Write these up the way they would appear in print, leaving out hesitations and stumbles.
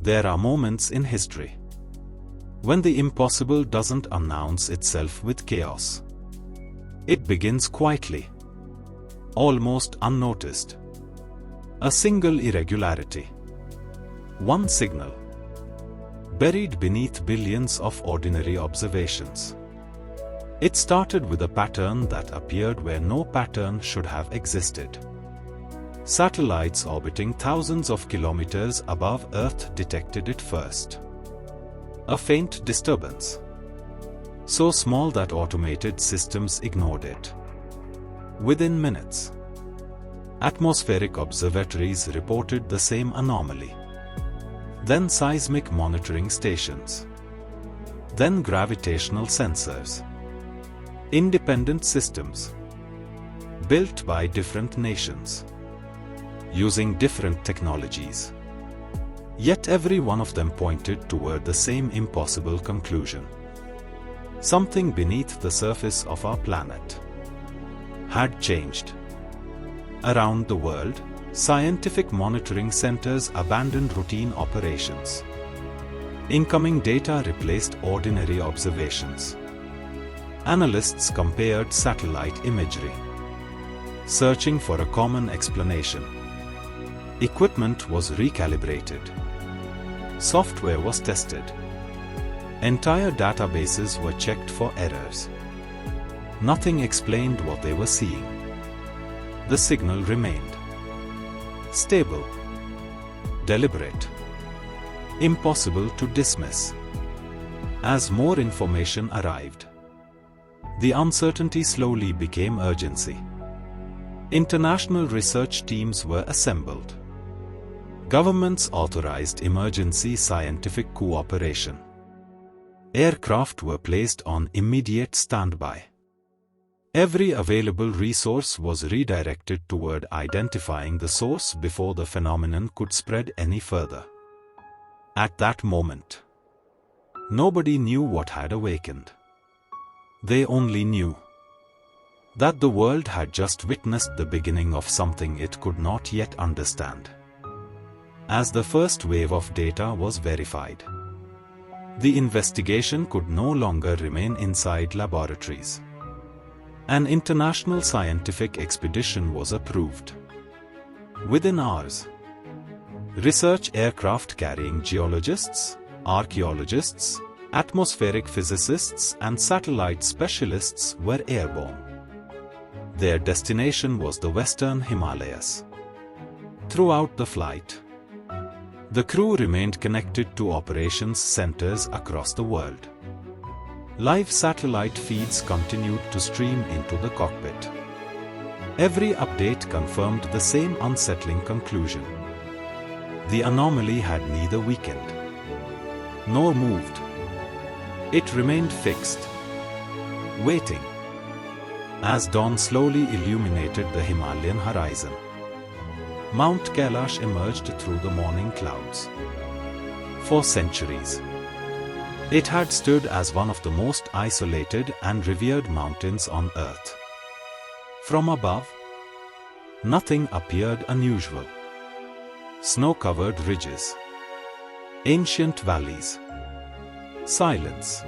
There are moments in history when the impossible doesn't announce itself with chaos. It begins quietly, almost unnoticed. A single irregularity, one signal, buried beneath billions of ordinary observations. It started with a pattern that appeared where no pattern should have existed. Satellites orbiting thousands of kilometers above Earth detected it first. A faint disturbance, so small that automated systems ignored it. Within minutes, atmospheric observatories reported the same anomaly. Then seismic monitoring stations. Then gravitational sensors. Independent systems, built by different nations, using different technologies. Yet every one of them pointed toward the same impossible conclusion. Something beneath the surface of our planet had changed. Around the world, scientific monitoring centers abandoned routine operations. Incoming data replaced ordinary observations. Analysts compared satellite imagery, searching for a common explanation. Equipment was recalibrated. Software was tested. Entire databases were checked for errors. Nothing explained what they were seeing. The signal remained stable, deliberate, impossible to dismiss. As more information arrived, the uncertainty slowly became urgency. International research teams were assembled. Governments authorized emergency scientific cooperation. Aircraft were placed on immediate standby. Every available resource was redirected toward identifying the source before the phenomenon could spread any further. At that moment, nobody knew what had awakened. They only knew that the world had just witnessed the beginning of something it could not yet understand. As the first wave of data was verified, the investigation could no longer remain inside laboratories. An international scientific expedition was approved. Within hours, research aircraft carrying geologists, archaeologists, atmospheric physicists and satellite specialists were airborne. Their destination was the Western Himalayas. Throughout the flight, the crew remained connected to operations centers across the world. Live satellite feeds continued to stream into the cockpit. Every update confirmed the same unsettling conclusion. The anomaly had neither weakened nor moved. It remained fixed, waiting. As dawn slowly illuminated the Himalayan horizon, Mount Kailash emerged through the morning clouds. For centuries, it had stood as one of the most isolated and revered mountains on Earth. From above, nothing appeared unusual. Snow-covered ridges, ancient valleys, silence.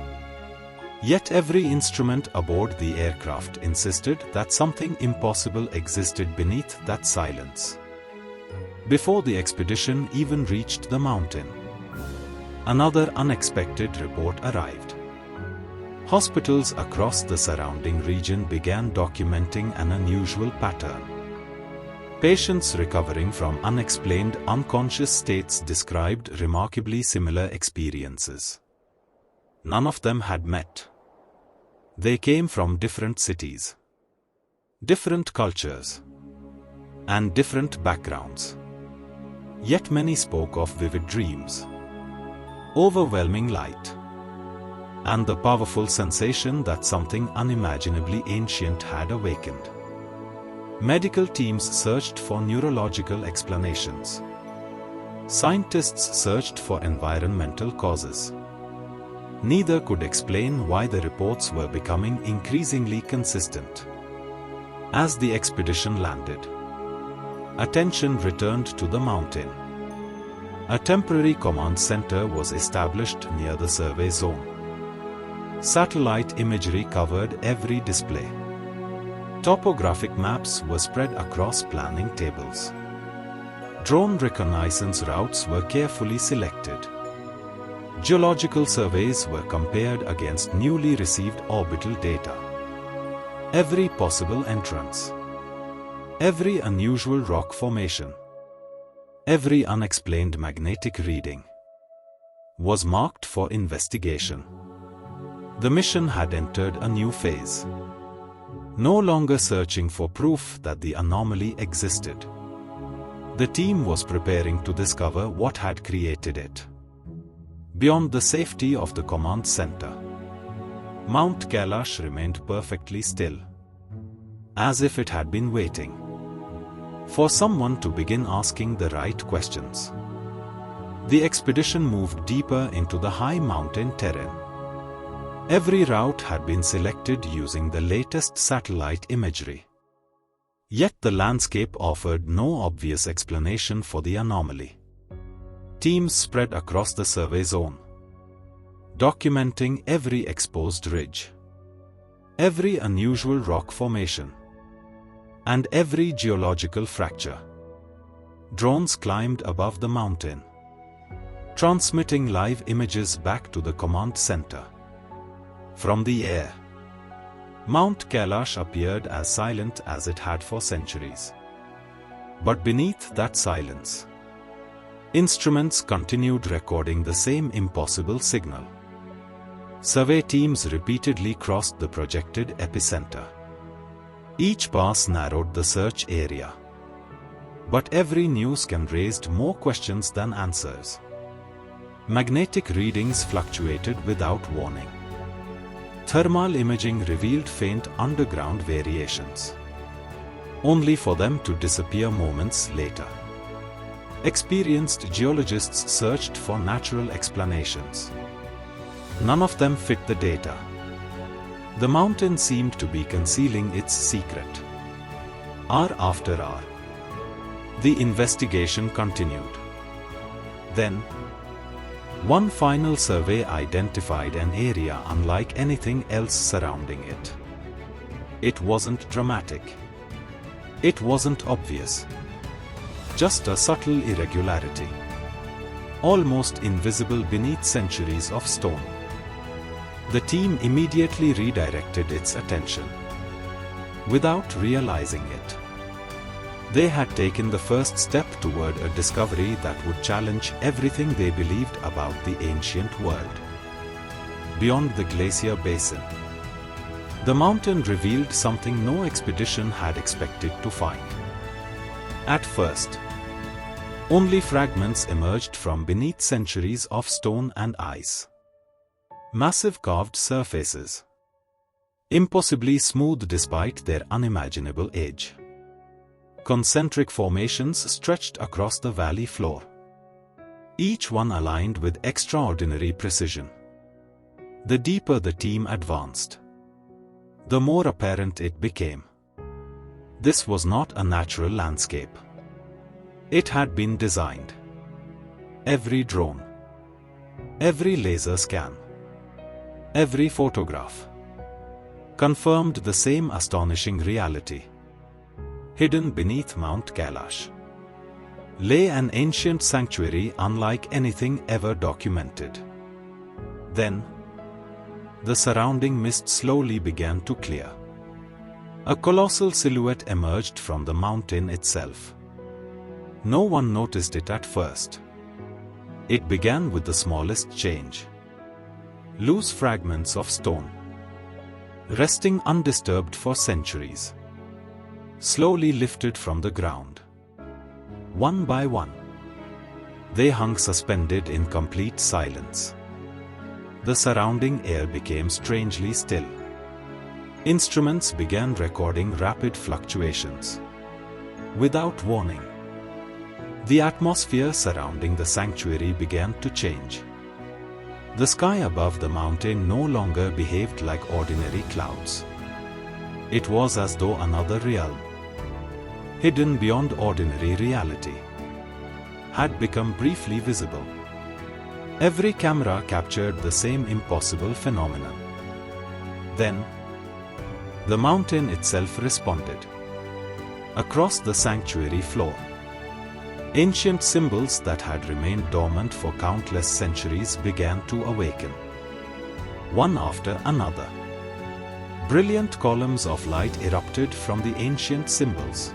Yet every instrument aboard the aircraft insisted that something impossible existed beneath that silence. Before the expedition even reached the mountain, another unexpected report arrived. Hospitals across the surrounding region began documenting an unusual pattern. Patients recovering from unexplained unconscious states described remarkably similar experiences. None of them had met. They came from different cities, different cultures, and different backgrounds. Yet many spoke of vivid dreams, overwhelming light, and the powerful sensation that something unimaginably ancient had awakened. Medical teams searched for neurological explanations. Scientists searched for environmental causes. Neither could explain why the reports were becoming increasingly consistent. As the expedition landed, attention returned to the mountain. A temporary command center was established near the survey zone. Satellite imagery covered every display. Topographic maps were spread across planning tables. Drone reconnaissance routes were carefully selected. Geological surveys were compared against newly received orbital data. Every possible entrance, every unusual rock formation, every unexplained magnetic reading was marked for investigation. The mission had entered a new phase. No longer searching for proof that the anomaly existed. The team was preparing to discover what had created it. Beyond the safety of the command center, Mount Kailash remained perfectly still, as if it had been waiting for someone to begin asking the right questions. The expedition moved deeper into the high mountain terrain. Every route had been selected using the latest satellite imagery. Yet the landscape offered no obvious explanation for the anomaly. Teams spread across the survey zone, documenting every exposed ridge, every unusual rock formation, and every geological fracture. Drones climbed above the mountain, transmitting live images back to the command center. From the air, Mount Kailash appeared as silent as it had for centuries. But beneath that silence, instruments continued recording the same impossible signal. Survey teams repeatedly crossed the projected epicenter. Each pass narrowed the search area. But every new scan raised more questions than answers. Magnetic readings fluctuated without warning. Thermal imaging revealed faint underground variations, only for them to disappear moments later. Experienced geologists searched for natural explanations. None of them fit the data. The mountain seemed to be concealing its secret. Hour after hour, the investigation continued. Then, one final survey identified an area unlike anything else surrounding it. It wasn't dramatic. It wasn't obvious. Just a subtle irregularity, almost invisible beneath centuries of stone. The team immediately redirected its attention. Without realizing it, they had taken the first step toward a discovery that would challenge everything they believed about the ancient world. Beyond the glacier basin, the mountain revealed something no expedition had expected to find. At first, only fragments emerged from beneath centuries of stone and ice. Massive carved surfaces, impossibly smooth despite their unimaginable age. Concentric formations stretched across the valley floor, each one aligned with extraordinary precision. The deeper the team advanced, the more apparent it became. This was not a natural landscape. It had been designed. Every drone, every laser scan, every photograph confirmed the same astonishing reality. Hidden beneath Mount Kailash lay an ancient sanctuary unlike anything ever documented. Then, the surrounding mist slowly began to clear. A colossal silhouette emerged from the mountain itself. No one noticed it at first. It began with the smallest change. Loose fragments of stone, resting undisturbed for centuries, slowly lifted from the ground. One by one, they hung suspended in complete silence. The surrounding air became strangely still. Instruments began recording rapid fluctuations. Without warning, the atmosphere surrounding the sanctuary began to change. The sky above the mountain no longer behaved like ordinary clouds. It was as though another realm, hidden beyond ordinary reality, had become briefly visible. Every camera captured the same impossible phenomenon. Then, the mountain itself responded. Across the sanctuary floor, ancient symbols that had remained dormant for countless centuries began to awaken. One after another, brilliant columns of light erupted from the ancient symbols.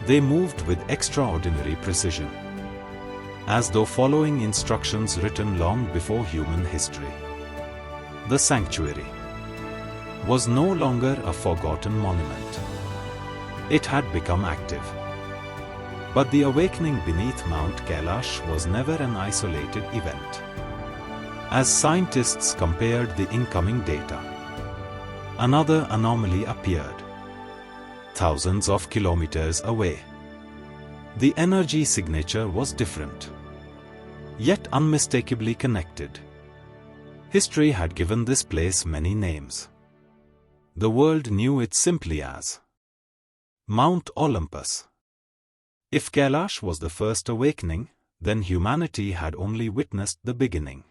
They moved with extraordinary precision, as though following instructions written long before human history. The sanctuary was no longer a forgotten monument. It had become active. But the awakening beneath Mount Kailash was never an isolated event. As scientists compared the incoming data, another anomaly appeared, thousands of kilometers away. The energy signature was different, yet unmistakably connected. History had given this place many names. The world knew it simply as Mount Olympus. If Kailash was the first awakening, then humanity had only witnessed the beginning.